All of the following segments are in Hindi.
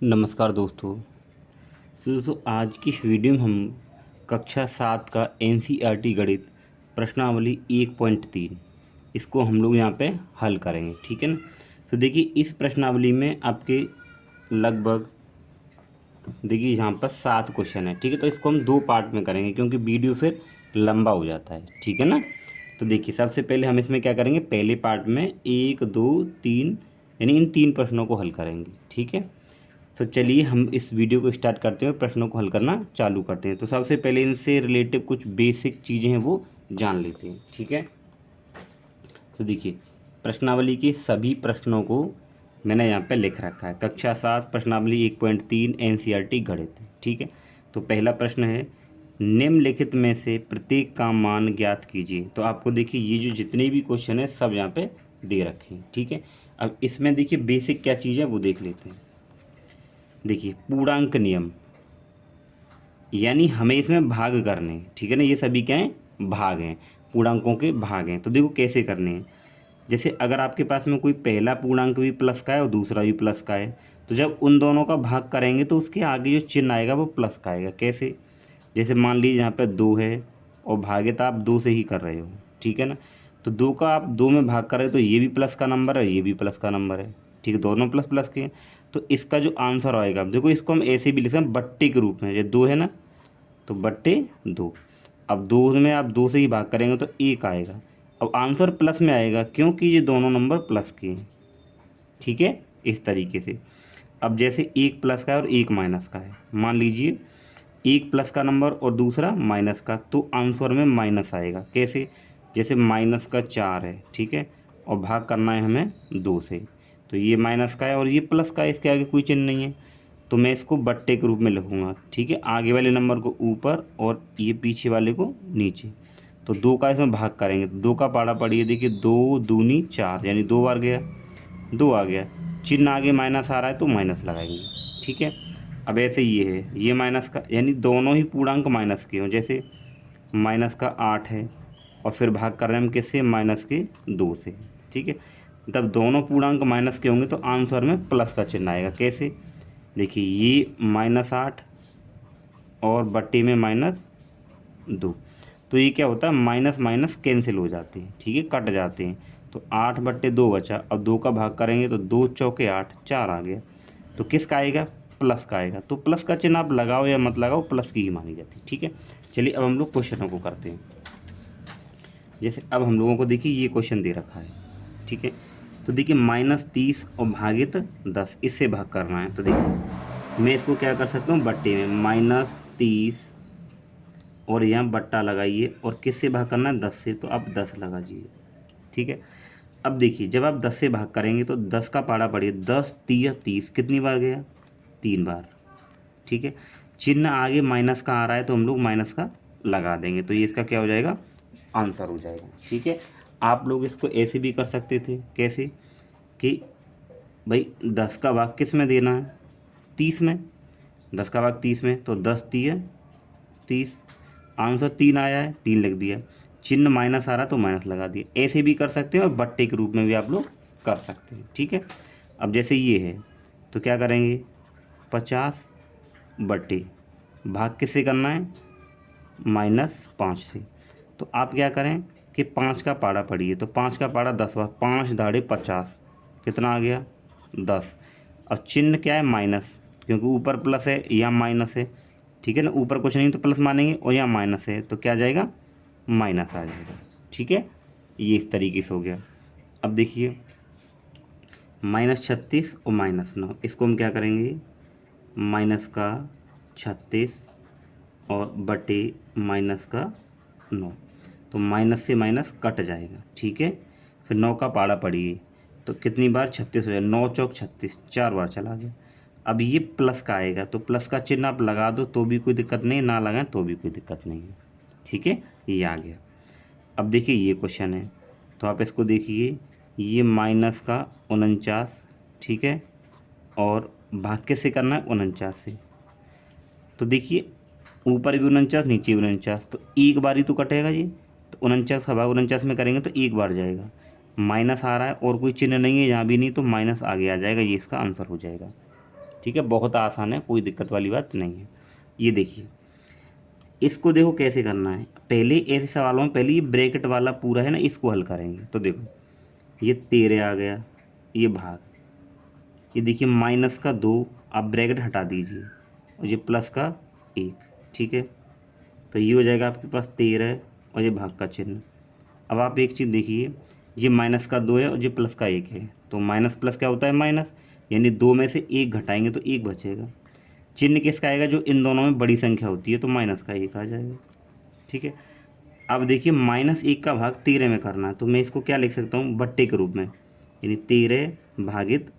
नमस्कार दोस्तों। आज की इस वीडियो में हम कक्षा 7 का एनसीईआरटी गणित प्रश्नावली 1.3 इसको हम लोग यहाँ पे हल करेंगे, ठीक है ना। तो देखिए इस प्रश्नावली में आपके लगभग देखिए यहाँ पर 7 क्वेश्चन है, ठीक है। तो इसको हम 2 पार्ट में करेंगे क्योंकि वीडियो फिर लंबा हो जाता है, ठीक है ना। तो देखिए सबसे पहले हम इसमें क्या करेंगे, पहले पार्ट में 1 2 3 यानी इन 3 प्रश्नों को हल करेंगे, ठीक है। तो चलिए हम इस वीडियो को स्टार्ट करते हैं और प्रश्नों को हल करना चालू करते हैं। तो सबसे पहले इनसे रिलेटिव कुछ बेसिक चीज़ें हैं वो जान लेते हैं, ठीक है। तो देखिए प्रश्नावली के सभी प्रश्नों को मैंने यहाँ पे लिख रखा है। कक्षा 7 प्रश्नावली 1.3 एनसीईआरटी गणित, ठीक है। तो पहला प्रश्न है, निम्नलिखित में से प्रत्येक का मान ज्ञात कीजिए। तो आपको देखिए ये जो जितने भी क्वेश्चन है सब यहाँ पे दे रखे हैं, ठीक है। अब इसमें देखिए बेसिक क्या चीज़ है वो देख लेते हैं। देखिए पूर्णांक नियम, यानी हमें इसमें भाग करने हैं, ठीक है ना। ये सभी क्या हैं, भाग हैं, पूर्णांकों के भाग हैं। तो देखो कैसे करने हैं। जैसे अगर आपके पास में कोई पहला पूर्णांक भी प्लस का है और दूसरा भी प्लस का है, तो जब उन दोनों का भाग करेंगे तो उसके आगे जो चिन्ह आएगा वो प्लस का आएगा। कैसे, जैसे मान लीजिए यहाँ पे 2 है और भागित आप 2 से ही कर रहे हो, ठीक है ना। तो 2 का आप 2 में भाग कर रहे हो तो ये भी प्लस का नंबर है, ये भी प्लस का नंबर है, ठीक है, दोनों प्लस प्लस के हैं। तो इसका जो आंसर आएगा, देखो इसको हम ऐसे भी लिख सकते हैं बट्टे के रूप में। ये 2 है ना, तो बट्टे 2। अब 2 में आप 2 से ही भाग करेंगे तो 1 आएगा। अब आंसर प्लस में आएगा क्योंकि ये दोनों नंबर प्लस के हैं, ठीक है, इस तरीके से। अब जैसे 1 प्लस का है और 1 माइनस का है, मान लीजिए 1 प्लस का नंबर और दूसरा माइनस का, तो आंसर में माइनस आएगा। कैसे, जैसे माइनस का 4 है, ठीक है, और भाग करना है हमें 2 से, तो ये माइनस का है और ये प्लस का है, इसके आगे कोई चिन्ह नहीं है, तो मैं इसको बट्टे के रूप में लिखूँगा, ठीक है। आगे वाले नंबर को ऊपर और ये पीछे वाले को नीचे। तो 2 का इसमें भाग करेंगे तो 2 का पाड़ा पड़िए, देखिए 2 दूनी 4 यानी 2 बार गया, 2 आ गया, चिन्ह आगे माइनस आ रहा है तो माइनस लगाएंगे, ठीक है। अब ऐसे ये है, ये माइनस का, यानी दोनों ही पूर्णांक माइनस के हों। जैसे माइनस का 8 है और फिर भाग कर रहे हैं हम किससे, माइनस के 2 से, ठीक है। तब दोनों पूर्णांक माइनस के होंगे तो आंसर में प्लस का चिन्ह आएगा। कैसे, देखिए ये -8 और बट्टे में -2, तो ये क्या होता है, माइनस माइनस कैंसिल हो जाते हैं, ठीक है, कट जाते हैं। तो 8/2 बचा। अब 2 का भाग करेंगे तो 2 चौके 8, 4 आ गया। तो किसका आएगा, प्लस का आएगा। तो प्लस का चिन्ह आप लगाओ या मत लगाओ, प्लस की ही मानी जाती है, ठीक है। चलिए अब हम लोग क्वेश्चनों को करते हैं। जैसे अब हम लोगों को देखिए ये क्वेश्चन दे रखा है, ठीक है। तो देखिए -30 और भागित 10, इससे भाग करना है। तो देखिए मैं इसको क्या कर सकता हूँ, बट्टे में -30 और यहाँ बट्टा लगाइए और किससे भाग करना है, 10 से, तो आप 10 लगा दीजिए, ठीक है। अब देखिए जब आप 10 से भाग करेंगे तो 10 का पाड़ा पड़िए, 10 3 30, कितनी बार गया, 3 बार, ठीक है। चिन्ह आगे माइनस का आ रहा है तो हम लोग माइनस का लगा देंगे, तो ये इसका क्या हो जाएगा, आंसर हो जाएगा, ठीक है। आप लोग इसको ऐसे भी कर सकते थे, कैसे कि भाई 10 का भाग किस में देना है, 30 में, 10 का भाग 30 में, तो 10 3 30, आंसर 3 आया है, 3 लिख दिया, चिन्ह माइनस आ रहा तो माइनस लगा दिया। ऐसे भी कर सकते हैं और बट्टे के रूप में भी आप लोग कर सकते हैं, ठीक है। अब जैसे ये है तो क्या करेंगे, 50 बट्टे भाग किससे करना है, -5 से। तो आप क्या करें कि 5 का पाड़ा पढ़िए, तो 5 का पाड़ा 10 बार, 5 दाड़े 50, कितना आ गया, 10। अब चिन्ह क्या है, माइनस, क्योंकि ऊपर प्लस है यहाँ माइनस है, ठीक है ना। ऊपर कुछ नहीं तो प्लस मानेंगे और यहाँ माइनस है तो क्या आ जाएगा, माइनस आ जाएगा, ठीक है। ये इस तरीके से हो गया। अब देखिए -36 और -9, इसको हम क्या करेंगे, माइनस का 36 और बटे माइनस का 9, तो माइनस से माइनस कट जाएगा, ठीक है। फिर 9 का पाड़ा पड़िए तो कितनी बार, 36 हो जाए, 9 चौक 36, 4 बार चला गया। अब ये प्लस का आएगा तो प्लस का चिन्ह आप लगा दो तो भी कोई दिक्कत नहीं, ना लगाएं तो भी कोई दिक्कत नहीं है, ठीक है, ये आ गया। अब देखिए ये क्वेश्चन है तो आप इसको देखिए, ये माइनस का 49, ठीक है, और भाग किससे करना है, 49 से। तो देखिए ऊपर भी 49 नीचे भी 49, तो एक बार ही तो कटेगा ये, तो 49 का भाग 49 में करेंगे तो एक बार जाएगा, माइनस आ रहा है और कोई चिन्ह नहीं है यहाँ भी नहीं, तो माइनस आगे आ जाएगा, ये इसका आंसर हो जाएगा, ठीक है, बहुत आसान है, कोई दिक्कत वाली बात नहीं है। ये देखिए, इसको देखो कैसे करना है। पहले ऐसे सवालों में पहले ये ब्रैकेट वाला पूरा है ना, इसको हल करेंगे। तो देखो ये 13 आ गया, ये भाग, ये देखिए माइनस का 2, आप ब्रैकेट हटा दीजिए, और ये प्लस का 1, ठीक है। तो ये हो जाएगा आपके पास 13 और ये भाग का चिन्ह। अब आप एक चीज़ देखिए, ये माइनस का 2 है और ये प्लस का 1 है, तो माइनस प्लस क्या होता है माइनस, यानी 2 में से 1 घटाएंगे तो 1 बचेगा। चिन्ह किसका आएगा, जो इन दोनों में बड़ी संख्या होती है, तो माइनस का 1 आ जाएगा, ठीक है। अब देखिए -1 का भाग 13 में करना है, तो मैं इसको क्या लिख सकता हूँ, बट्टे के रूप में, यानी 13 भागित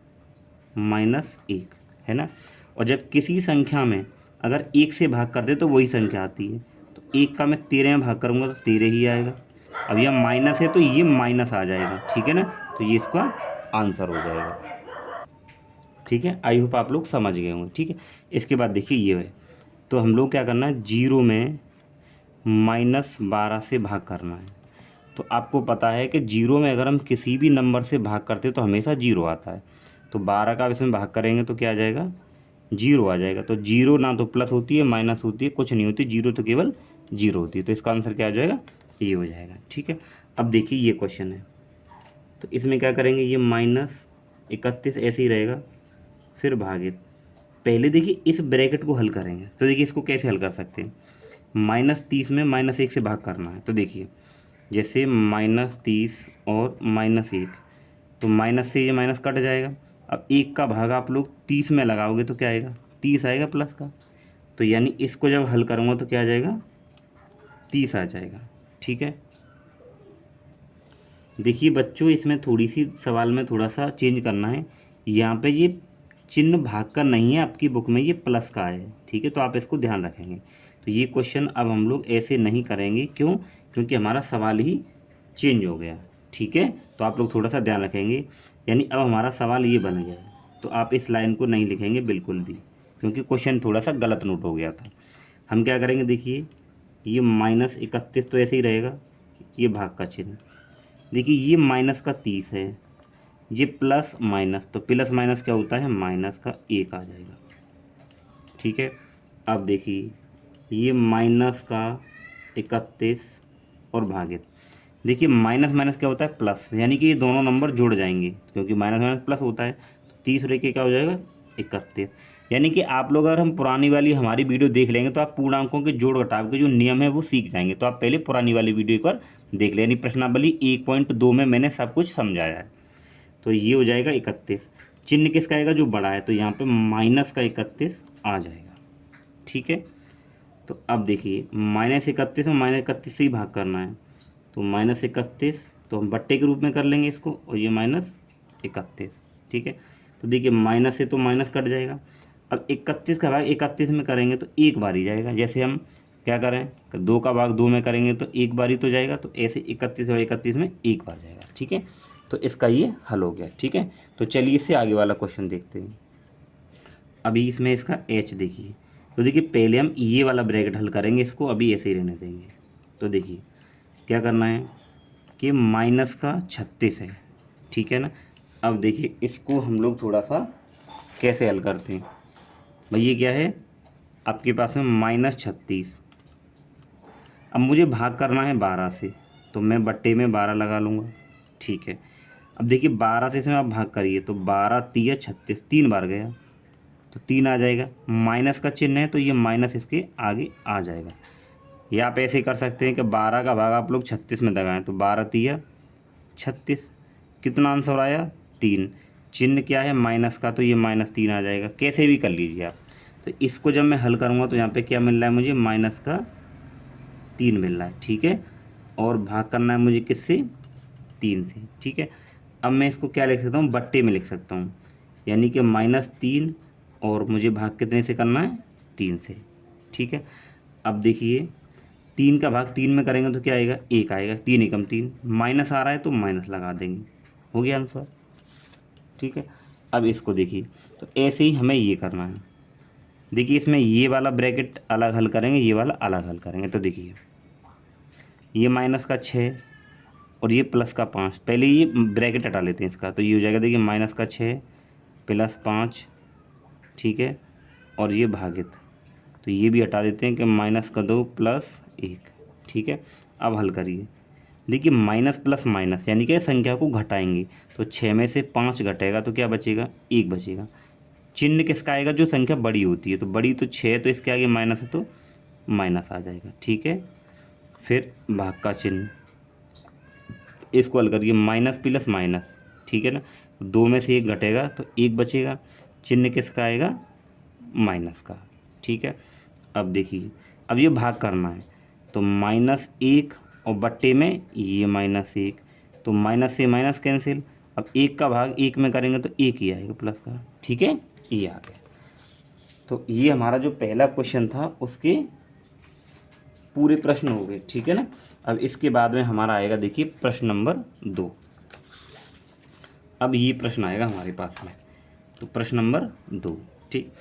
-1, है ना। और जब किसी संख्या में अगर 1 से भाग कर दे तो वही संख्या आती है, तो 1 का मैं 13 में भाग करूँगा तो 13 ही आएगा। अब यह माइनस है तो ये माइनस आ जाएगा, ठीक है ना, तो ये इसका आंसर हो जाएगा, ठीक है। आई होप आप लोग समझ गए होंगे, ठीक है। इसके बाद देखिए ये है, तो हम लोग क्या करना है, 0 में -12 से भाग करना है। तो आपको पता है कि 0 में अगर हम किसी भी नंबर से भाग करते हैं तो हमेशा 0 आता है, तो 12 का इसमें भाग करेंगे तो क्या आ जाएगा, 0 आ जाएगा। तो 0 ना तो प्लस होती है माइनस होती है, कुछ नहीं होती, 0 तो केवल 0 होती है, तो इसका आंसर क्या आ जाएगा, ये हो जाएगा, ठीक है। अब देखिए ये क्वेश्चन है, तो इसमें क्या करेंगे, ये -31 ऐसे ही रहेगा, फिर भागित, पहले देखिए इस ब्रैकेट को हल करेंगे। तो देखिए इसको कैसे हल कर सकते हैं, -30 में -1 से भाग करना है। तो देखिए जैसे -30 और -1, तो माइनस से ये माइनस कट जाएगा। अब 1 का भाग आप लोग 30 में लगाओगे तो क्या आएगा, 30 आएगा प्लस का, तो यानी इसको जब हल करूँगा तो क्या आ जाएगा, 30 आ जाएगा, ठीक है। देखिए बच्चों, इसमें थोड़ी सी सवाल में थोड़ा सा चेंज करना है, यहाँ पे ये चिन्ह भाग का नहीं है आपकी बुक में, ये प्लस का है, ठीक है, तो आप इसको ध्यान रखेंगे। तो ये क्वेश्चन अब हम लोग ऐसे नहीं करेंगे, क्यों, क्योंकि हमारा सवाल ही चेंज हो गया, ठीक है। तो आप लोग थोड़ा सा ध्यान रखेंगे, यानी अब हमारा सवाल ये बन गया है, तो आप इस लाइन को नहीं लिखेंगे बिल्कुल भी, क्योंकि क्वेश्चन थोड़ा सा गलत नोट हो गया था। हम क्या करेंगे, देखिए ये -31 तो ऐसे ही रहेगा, ये भाग का चिन्ह, देखिए ये -30 है, ये प्लस माइनस, तो प्लस माइनस क्या होता है, -1 आ जाएगा, ठीक है। अब देखिए ये -31 और भागित, देखिए माइनस माइनस क्या होता है, प्लस, यानी कि ये दोनों नंबर जुड़ जाएंगे, क्योंकि माइनस माइनस प्लस होता है, 30 रह के क्या हो जाएगा, 31। यानी कि आप लोग अगर हम पुरानी वाली हमारी वीडियो देख लेंगे तो आप पूर्णांकों के जोड़ घटाव के जो नियम है वो सीख जाएंगे। तो आप पहले पुरानी वाली वीडियो एक बार देख लें, यानी प्रश्नावली 1.2 में मैंने सब कुछ समझाया है। तो ये हो जाएगा 31, चिन्ह किसका आएगा, जो बड़ा है, तो यहाँ पे माइनस का 31 आ जाएगा, ठीक है। तो अब देखिए -31 में -31 से ही भाग करना है, तो -31, तो हम बट्टे के रूप में कर लेंगे इसको, और ये -31, ठीक है। तो देखिए माइनस से तो माइनस कट जाएगा। अब 31 का भाग 31 में करेंगे तो एक बार ही जाएगा, जैसे हम क्या करें, 2 का भाग 2 में करेंगे तो एक बार ही तो जाएगा, तो ऐसे 31 और 31 में एक बार जाएगा, ठीक है। तो इसका ये हल हो गया, ठीक है। तो चलिए इससे आगे वाला क्वेश्चन देखते हैं। अभी इसमें इसका एच देखिए, तो देखिए पहले हम ये वाला ब्रैकेट हल करेंगे, इसको अभी ऐसे ही रहने देंगे। तो देखिए क्या करना है कि -36 है, ठीक है ना। अब देखिए इसको हम लोग थोड़ा सा कैसे हल करते हैं, भाई ये क्या है आपके पास में -36। अब मुझे भाग करना है 12 से, तो मैं बट्टे में 12 लगा लूँगा, ठीक है। अब देखिए 12 से इसमें आप भाग करिए, तो 12 तिया 36, 3 बार गया तो 3 आ जाएगा, माइनस का चिन्ह है तो ये माइनस इसके आगे आ जाएगा। या आप ऐसे कर सकते हैं कि 12 का भाग आप लोग 36 में दगाएं, तो 12 तिया 36, कितना आंसर आया, 3, चिन्ह क्या है माइनस का, तो ये -3 आ जाएगा। कैसे भी कर लीजिए आप। तो इसको जब मैं हल करूँगा तो यहाँ पे क्या मिल रहा है मुझे, -3 मिल रहा है, ठीक है। और भाग करना है मुझे किससे, 3 से, ठीक है। अब मैं इसको क्या लिख सकता हूँ, बट्टे में लिख सकता हूँ, यानी कि -3, और मुझे भाग कितने से करना है, 3 से, ठीक है। अब देखिए 3 का भाग 3 में करेंगे तो क्या आएगा, 1 आएगा, 3 एकम 3, माइनस आ रहा है तो माइनस लगा देंगे, हो गया आंसर, ठीक है। अब इसको देखिए, तो ऐसे ही हमें ये करना है। देखिए इसमें ये वाला ब्रैकेट अलग हल करेंगे, ये वाला अलग हल करेंगे। तो देखिए ये -6 और ये +5, पहले ये ब्रैकेट हटा लेते हैं इसका, तो ये हो जाएगा, देखिए -6 +5 ठीक है, और ये भागित, तो ये भी हटा देते हैं कि माइनस का 2 प्लस 1, ठीक है। अब हल करिए, देखिए माइनस प्लस माइनस यानी कि संख्या को घटाएंगे, तो 6 में से 5 घटेगा तो क्या बचेगा, 1 बचेगा। चिन्ह किसका आएगा, जो संख्या बड़ी होती है, तो बड़ी तो 6, तो इसके आगे माइनस है तो माइनस आ जाएगा, ठीक है। फिर भाग का चिन्ह, इसको हल करिए, माइनस प्लस माइनस, ठीक है ना, 2 में से 1 घटेगा तो 1 बचेगा, चिन्ह किसका आएगा, माइनस का, ठीक है। अब देखिए, अब ये भाग करना है, तो -1 और बट्टे में ये -1, तो माइनस से माइनस कैंसिल, अब 1 का भाग 1 में करेंगे तो 1 ही आएगा प्लस का, ठीक है, ये आ गया। तो ये हमारा जो पहला क्वेश्चन था उसके पूरे प्रश्न हो गए, ठीक है ना। अब इसके बाद में हमारा आएगा, देखिए प्रश्न नंबर 2। अब ये प्रश्न आएगा हमारे पास में, तो प्रश्न नंबर 2, ठीक।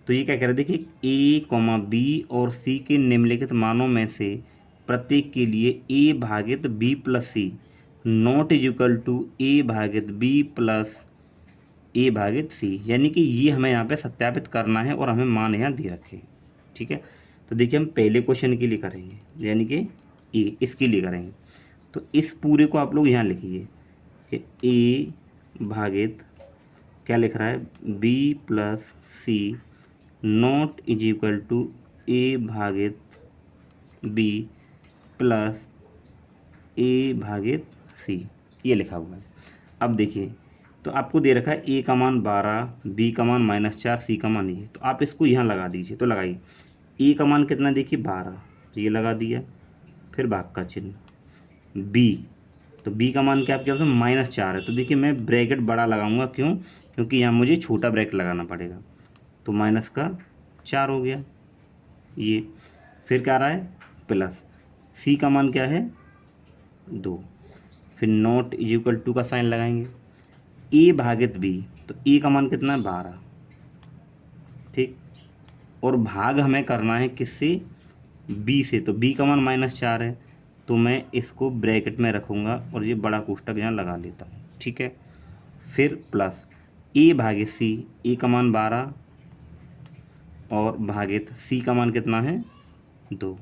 तो ये क्या कह रहे हैं, देखिए a, b और c के निम्नलिखित मानों में से प्रत्येक के लिए a भागित b plus c not is equal to a भागित b प्लस a भागित c, यानी कि ये हमें यहाँ पे सत्यापित करना है और हमें मान यहाँ दे रखे हैं, ठीक है। तो देखिए हम पहले क्वेश्चन के लिए करेंगे, यानी कि ए, इसके लिए करेंगे। तो इस पूरे को आप लोग यहाँ लिखिए कि a भागित क्या लिख रहा है, b plus c not is equal to a भागित b प्लस a भागित c, ये लिखा हुआ है। अब देखिए, तो आपको दे रखा है a का मान 12, b का मान -4, c का मान ये, तो आप इसको यहाँ लगा दीजिए। तो लगाइए, a का मान कितना, देखिए 12, तो ये लगा दिया। फिर भाग का चिन्ह, b, तो b का मान क्या आपके पास -4 है, तो देखिए मैं ब्रैकेट बड़ा लगाऊंगा, क्यों, क्योंकि यहाँ मुझे छोटा ब्रैकेट लगाना पड़ेगा, तो -4 हो गया ये। फिर क्या आ रहा है, प्लस c का मान क्या है, 2, फिर नॉट इज इक्वल टू का साइन लगाएंगे, a भागित b, तो a का मान कितना है, 12, ठीक। और भाग हमें करना है किससे, b से, तो b का मान -4 है, तो मैं इसको ब्रैकेट में रखूँगा और ये बड़ा कोष्टक यहाँ लगा लेता हूँ, ठीक है। फिर प्लस a भागित c, a का मान 12 और भागित c का मान कितना है, 2,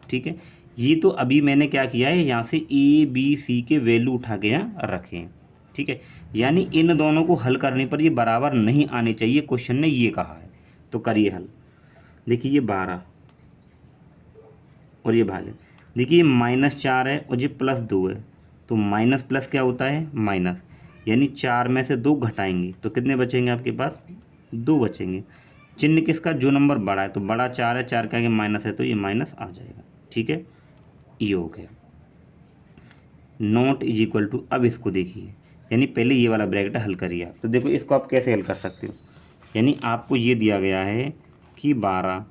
ठीक है। ये तो अभी मैंने क्या किया है, यहाँ से a b c के वैल्यू उठा के यहाँ रखे हैं, ठीक है। यानी इन दोनों को हल करने पर ये बराबर नहीं आने चाहिए, क्वेश्चन ने ये कहा है। तो करिए हल, देखिए ये 12 और ये भागे, देखिए -4 है और ये +2 है, तो माइनस प्लस क्या होता है, माइनस, यानी 4 में से 2 घटाएंगे तो कितने बचेंगे आपके पास, 2 बचेंगे। चिन्ह किसका, जो नंबर बड़ा है, तो बड़ा 4 है, 4 का आगे माइनस है तो ये माइनस आ जाएगा, ठीक है, ये हो गया। नॉट इज इक्वल टू, अब इसको देखिए, यानी पहले ये वाला ब्रैकेट हल करिए आप। तो देखो इसको आप कैसे हल कर सकते हो, यानी आपको ये दिया गया है कि 12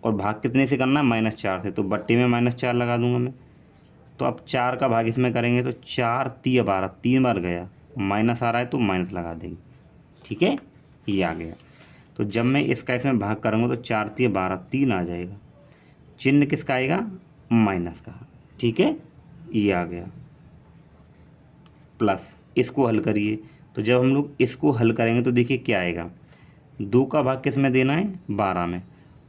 और भाग कितने से करना है, -4 से, तो बट्टे में -4 लगा दूंगा मैं। तो अब 4 का भाग इसमें करेंगे तो 4 3 12, 3 बार गया, माइनस आ रहा है तो माइनस लगा देंगे, ठीक है, ये आ गया। तो जब मैं इसका इसमें भाग करूँगा तो 4 3 12, 3 आ जाएगा, चिन्ह किसका आएगा, माइनस का, ठीक है, ये आ गया। प्लस इसको हल करिए, तो जब हम लोग इसको हल करेंगे तो देखिए क्या आएगा, 2 का भाग किस में देना है, 12 में,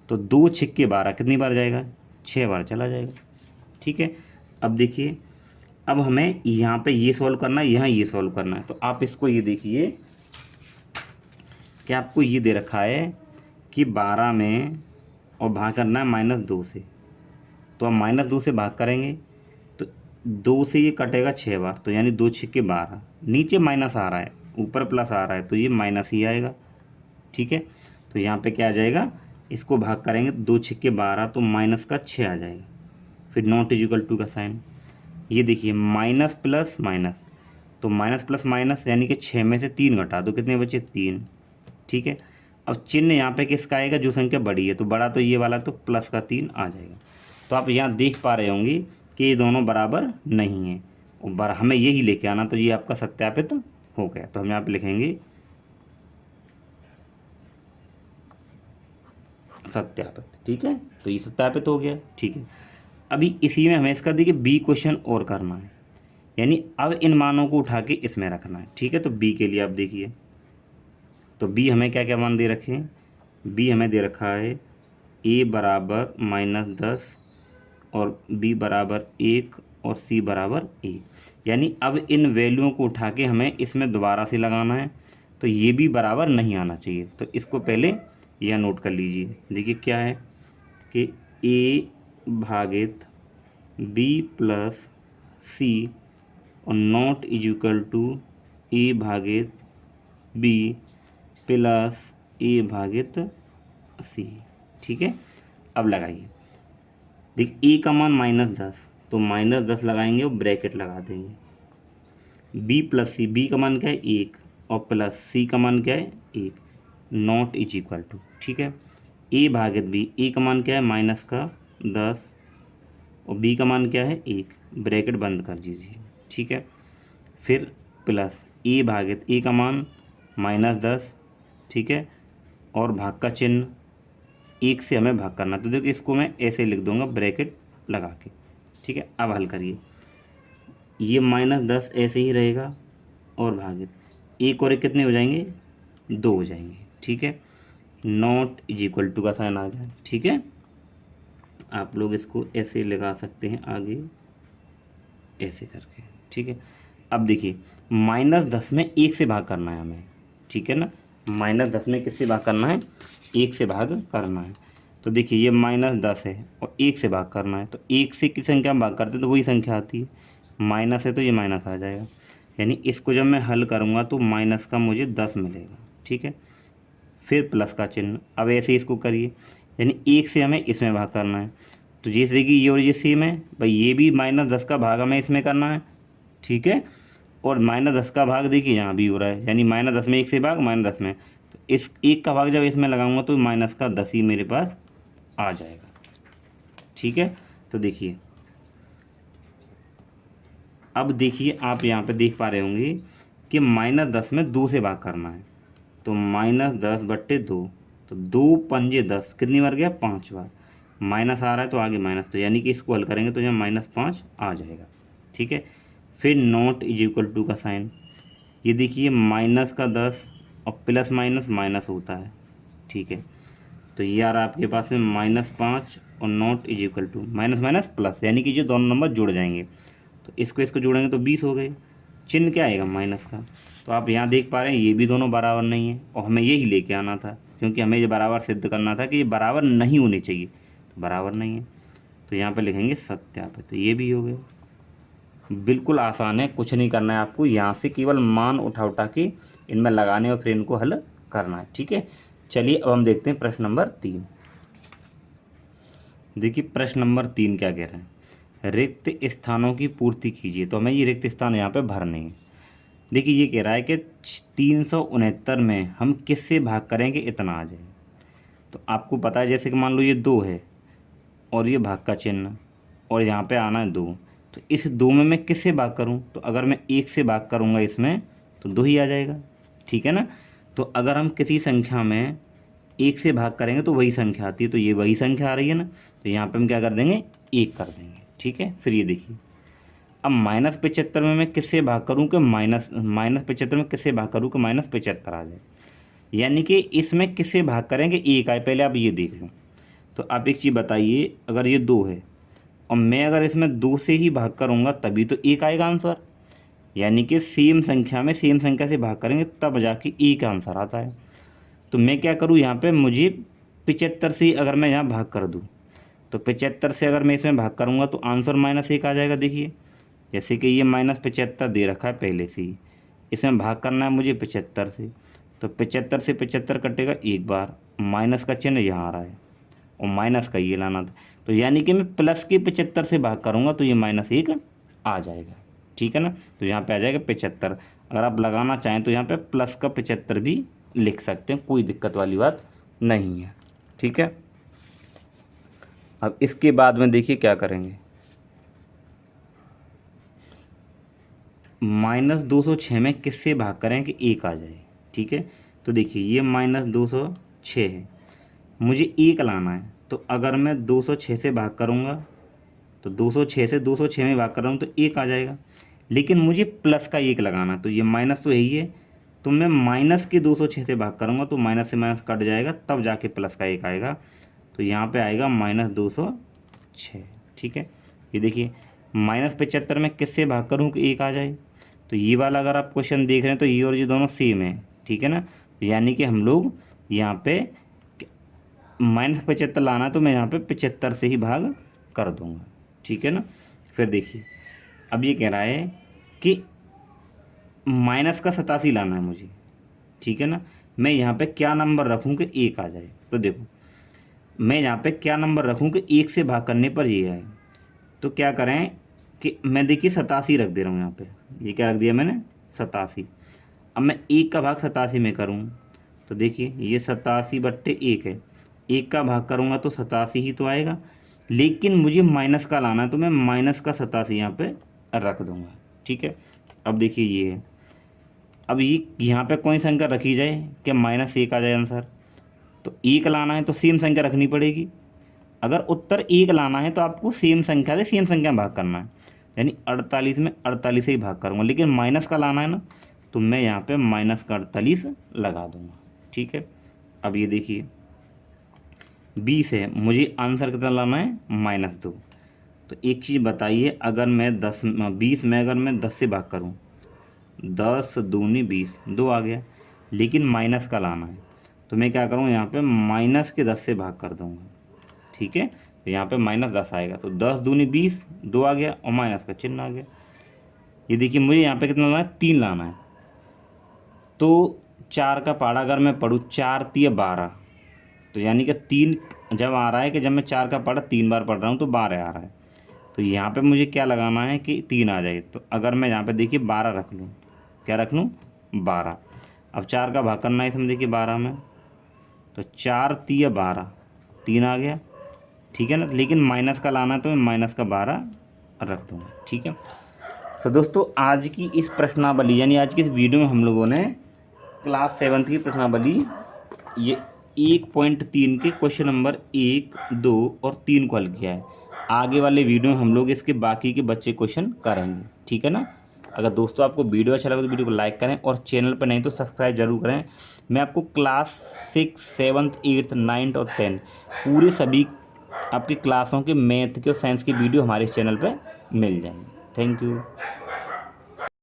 तो 2 छिक्के 12 कितनी बार जाएगा, 6 बार चला जाएगा, ठीक है। अब देखिए, अब हमें यहाँ पे ये सॉल्व करना है, यहाँ ये सॉल्व करना है। तो आप इसको ये देखिए कि आपको ये दे रखा है कि 12 में और भाग करना है -2 से, तो अब -2 से भाग करेंगे तो 2 से ये कटेगा 6 बार, तो यानी 2 छिक्के 12, नीचे माइनस आ रहा है ऊपर प्लस आ रहा है तो ये माइनस ही आएगा, ठीक है। तो यहाँ पे क्या आ जाएगा, इसको भाग करेंगे 2 छिक्के 12, तो माइनस का 6 आ जाएगा। फिर नॉट इज इक्वल टू का साइन, ये देखिए माइनस प्लस माइनस, तो माइनस प्लस माइनस यानी कि 6 में से 3 घटा दो, कितने बचे, 3, ठीक है। अब चिन्ह यहाँ पे किसका आएगा, जो संख्या बड़ी है, तो बड़ा तो ये वाला, तो प्लस का 3 आ जाएगा। तो आप यहाँ देख पा रहे होंगे कि ये दोनों बराबर नहीं हैं और हमें यही लेके आना, तो ये आपका सत्यापित हो गया। तो हम यहाँ पे लिखेंगे सत्यापित, ठीक है, तो ये सत्यापित हो गया, ठीक है। अभी इसी में हमें इसका देखिए बी क्वेश्चन और करना है, यानी अब इन मानों को उठा के इसमें रखना है, ठीक है। तो बी के लिए आप देखिए, तो बी हमें क्या क्या मान दे रखे हैं, बी हमें दे रखा है ए बराबर -10 और बी बराबर 1 और सी बराबर 1। यानी अब इन वैल्यूओं को उठा के हमें इसमें दोबारा से लगाना है, तो ये भी बराबर नहीं आना चाहिए। तो इसको पहले यह नोट कर लीजिए। देखिए क्या है कि ए भागित बी प्लस सी और नॉट इज इक्वल टू ए भागित बी प्लस ए भागित सी। ठीक है, अब लगाइए। देख ए का मान -10, तो -10 लगाएंगे और ब्रैकेट लगा देंगे। बी प्लस सी, बी का मान क्या है 1 और प्लस सी का मान क्या है 1, नॉट इज इक्वल टू। ठीक है, ए भागित बी, ए का मान क्या है -10 और बी का मान क्या है 1, ब्रैकेट बंद कर दीजिए। ठीक है, फिर प्लस ए भागित, ए का मान -10, ठीक है, और भाग का चिन्ह 1 से हमें भाग करना, तो देखिए इसको मैं ऐसे लिख दूंगा ब्रैकेट लगा के। ठीक है, अब हल करिए। ये -10 ऐसे ही रहेगा और भागित 1 और 1 कितने हो जाएंगे 2 हो जाएंगे। ठीक है, नॉट इज इक्वल टू का साइन आ जाए। ठीक है, आप लोग इसको ऐसे लगा सकते हैं आगे ऐसे करके। ठीक है, अब देखिए -10 में 1 से भाग करना है हमें। ठीक है ना, -10 में किससे भाग करना है 1 से भाग करना है। तो देखिए ये -10 है और 1 से भाग करना है, तो 1 से किस संख्या में भाग करते हैं तो वही संख्या आती है। माइनस है तो ये माइनस आ जाएगा, यानी इसको जब मैं हल करूँगा तो माइनस का मुझे 10 मिलेगा। ठीक है, फिर प्लस का चिन्ह, अब ऐसे इसको करिए, यानी 1 से हमें इसमें भाग करना है, तो जैसे कि ये और ये सेम है भाई, ये भी -10 का भाग हमें इसमें करना है। ठीक है, और -10 का भाग देखिए यहाँ भी हो रहा है, यानी -10 में 1 से भाग -10 में, तो इस 1 का भाग जब इसमें लगाऊंगा तो -10 ही मेरे पास आ जाएगा। ठीक है, तो देखिए अब देखिए आप यहाँ पे देख पा रहे होंगे कि -10 में 2 से भाग करना है, तो -10/2, तो 2 पंजे 10, कितनी बार गया 5 बार, माइनस आ रहा है तो आगे माइनस, तो यानी कि इसको हल करेंगे तो यहाँ -5 आ जाएगा। ठीक है, फिर नॉट इज इक्वल टू का साइन, ये देखिए -10 और प्लस माइनस माइनस होता है। ठीक है, तो ये आ रहा है आपके पास में -5 और not is equal to minus minus plus, यानी कि जो दोनों नंबर जुड़ जाएंगे, तो इसको जोड़ेंगे तो 20 हो गए, चिन्ह क्या आएगा माइनस का। तो आप यहाँ देख पा रहे हैं ये भी दोनों बराबर नहीं है, और हमें यही लेके आना था, क्योंकि हमें ये बराबर सिद्ध करना था कि ये बराबर नहीं होने चाहिए, तो बराबर नहीं है, तो यहाँ पे लिखेंगे सत्यापित, तो ये भी हो गया। बिल्कुल आसान है, कुछ नहीं करना है आपको, यहाँ से केवल मान उठा के इनमें लगाने और फिर इनको हल करना है। ठीक है, चलिए अब हम देखते हैं प्रश्न नंबर 3। देखिए प्रश्न नंबर 3 क्या कह रहे हैं, रिक्त स्थानों की पूर्ति कीजिए। तो हमें ये रिक्त स्थान यहाँ पे भरने हैं। देखिए ये कह रहा है कि 369 में हम किससे भाग करेंगे इतना आ जाए। तो आपको पता है जैसे कि मान लो ये 2 है और ये भाग का चिन्ह और यहाँ पे आना है 2, तो इस 2 में मैं किससे भाग करूँ, तो अगर मैं 1 से भाग करूँगा इसमें तो 2 ही आ जाएगा। ठीक है ना, तो अगर हम किसी संख्या में 1 से भाग करेंगे तो वही संख्या आती है, तो ये वही संख्या आ रही है ना, तो यहाँ पे हम क्या कर देंगे 1 कर देंगे। ठीक है, फिर ये देखिए अब -75 में मैं किससे भाग करूँ कि -75 में किससे भाग करूँ कि -75 आ जाए, यानी कि इसमें किससे भाग करेंगे 1 आए, पहले आप ये देख लो। तो आप एक चीज़ बताइए, अगर ये 2 है और मैं अगर इसमें 2 से ही भाग करूँगा तभी तो 1 आएगा आंसर, यानी कि सेम संख्या में सेम संख्या से भाग करेंगे तब जाके 1 आंसर आता है। तो मैं क्या करूँ यहाँ पे, मुझे 75 से अगर मैं यहाँ भाग कर दूँ तो 75 से अगर मैं इसमें भाग करूँगा तो आंसर -1 आ जाएगा। देखिए जैसे कि ये -75 दे रखा है पहले से ही, इसमें भाग करना है मुझे 75 से, तो 75 से 75 कटेगा 1 बार, माइनस का चिन्ह यहाँ आ रहा है और माइनस का ये लाना था, तो यानी कि मैं प्लस के 75 से भाग करूँगा तो ये -1 आ जाएगा। ठीक है ना, तो यहाँ पे आ जाएगा 75। अगर आप लगाना चाहें तो यहाँ पे प्लस का 75 भी लिख सकते हैं, कोई दिक्कत वाली बात नहीं है। ठीक है, अब इसके बाद में देखिए क्या करेंगे, -206 में किससे भाग करें कि 1 आ जाए। ठीक है, तो देखिए ये -206 है, मुझे 1 लाना है, तो अगर मैं 206 से भाग करूँगा तो 206 से 206 में भाग कर रहा हूँ तो 1 आ जाएगा, लेकिन मुझे प्लस का 1 लगाना, तो ये माइनस तो यही है, तो मैं माइनस के 206 से भाग करूँगा तो माइनस से माइनस कट जाएगा, तब जाके प्लस का 1 आएगा। तो यहाँ पे आएगा -206। ठीक है, ये देखिए -75 में किससे भाग करूँ कि 1 आ जाए। तो ये वाला अगर आप क्वेश्चन देख रहे हैं तो ये और ये दोनों सेम है। ठीक है ना, यानी कि हम लोग यहाँ पे -75 लाना है तो मैं यहाँ पे 75 से ही भाग कर दूँगा। ठीक है ना, फिर देखिए अब ये कह रहा है कि माइनस का 87 लाना है मुझे। ठीक है ना, मैं यहाँ पे क्या नंबर रखूँ कि 1 आ जाए। तो देखो मैं यहाँ पे क्या नंबर रखूँ कि 1 से भाग करने पर ये आए। तो क्या करें कि मैं देखिए 87 रख दे रहा हूँ यहाँ पे। ये क्या रख दिया मैंने 87। अब मैं 1 का भाग 87 में करूँ तो देखिए ये 87/1 है। 1 का भाग करूँगा तो 87 ही तो आएगा, लेकिन मुझे माइनस का लाना है तो मैं माइनस का 87 यहाँ पे रख दूँगा। ठीक है, अब देखिए ये है। अब ये यहाँ पे कोई संख्या रखी जाए कि -1 आ जाए आंसर। तो 1 लाना है तो सेम संख्या रखनी पड़ेगी। अगर उत्तर 1 लाना है तो आपको सेम संख्या से सेम संख्या में भाग करना है, यानी 48 में 48 से ही भाग करूँगा। लेकिन माइनस का लाना है ना, तो मैं यहाँ पे -48 लगा दूँगा। ठीक है, अब ये देखिए 20 है, मुझे आंसर कितना लाना है -2। तो एक चीज़ बताइए, अगर मैं 20 में अगर मैं 10 से भाग करूँ, 10 दूनी 20, 2 आ गया। लेकिन माइनस का लाना है तो मैं क्या करूँ, यहाँ पे माइनस के 10 से भाग कर दूँगा। ठीक है, तो यहाँ पे -10 आएगा। तो 10 दूनी 20, 2 आ गया और माइनस का चिन्ह आ गया। ये देखिए मुझे यहाँ पे कितना लाना है, 3 लाना है। तो 4 का पहाड़ा अगर मैं पढ़ूँ, 4 3 12, तो यानी कि 3 जब आ रहा है कि जब मैं 4 का पहाड़ा 3 बार पढ़ रहा हूँ तो 12 आ रहा है। तो यहाँ पे मुझे क्या लगाना है कि 3 आ जाए। तो अगर मैं यहाँ पे देखिए 12 रख लूँ, क्या रख लूँ 12। अब 4 का भाग करना है इसमें देखिए 12 में, तो 4 3 12, 3 आ गया। ठीक है ना, लेकिन माइनस का लाना है तो मैं माइनस का 12 रख दूँगा। ठीक है, सो दोस्तों आज की इस प्रश्नावली यानी आज की इस वीडियो में हम लोगों ने क्लास 7 की प्रश्नावली ये 1.3 के क्वेश्चन नंबर 1, 2 और 3 को हल किया है। आगे वाले वीडियो में हम लोग इसके बाकी के बच्चे क्वेश्चन करेंगे। ठीक है ना, अगर दोस्तों आपको वीडियो अच्छा लगा तो वीडियो को लाइक करें और चैनल पर नहीं तो सब्सक्राइब जरूर करें। मैं आपको क्लास 6, 7, 8, 9 और 10 पूरे सभी आपकी क्लासों के मैथ के और साइंस की वीडियो हमारे इस चैनल पर मिल जाएंगे। Thank you.